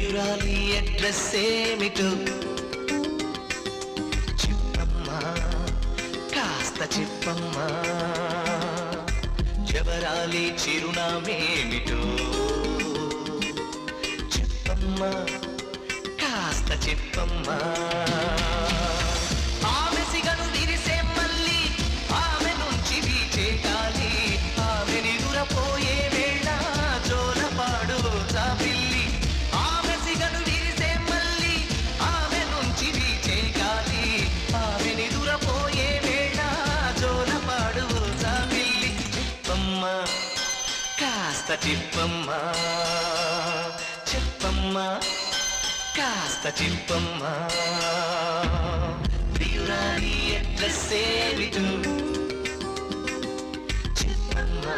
ప్రియురాలి అడ్రస్ ఏమిటో చెప్పమ్మా, కాస్త చెప్పమ్మా. జవరాలి చిరునామేమిటో చెప్పమ్మా, కాస్త చెప్పమ్మా. ఆమె సిగను విరిసే మళ్ళీ ఆమె నుంచి వీచే గాలి, ఆమె నిదురపోయే వేళ జోలపాడు జాబిల్లి. ఆమె సిగను విరిసే మళ్ళీ ఆమె నుంచి వీచే గాలి, ఆమె నిదురపోయే వేళ జోలపాడు జాబిల్లి. చెప్పమ్మా, కాస్త చెప్పమ్మా, చెప్పమ్మా, కాస్త చెప్పమ్మా. ప్రియురాలి అడ్రస్ ఏమిటో చెప్పమ్మా.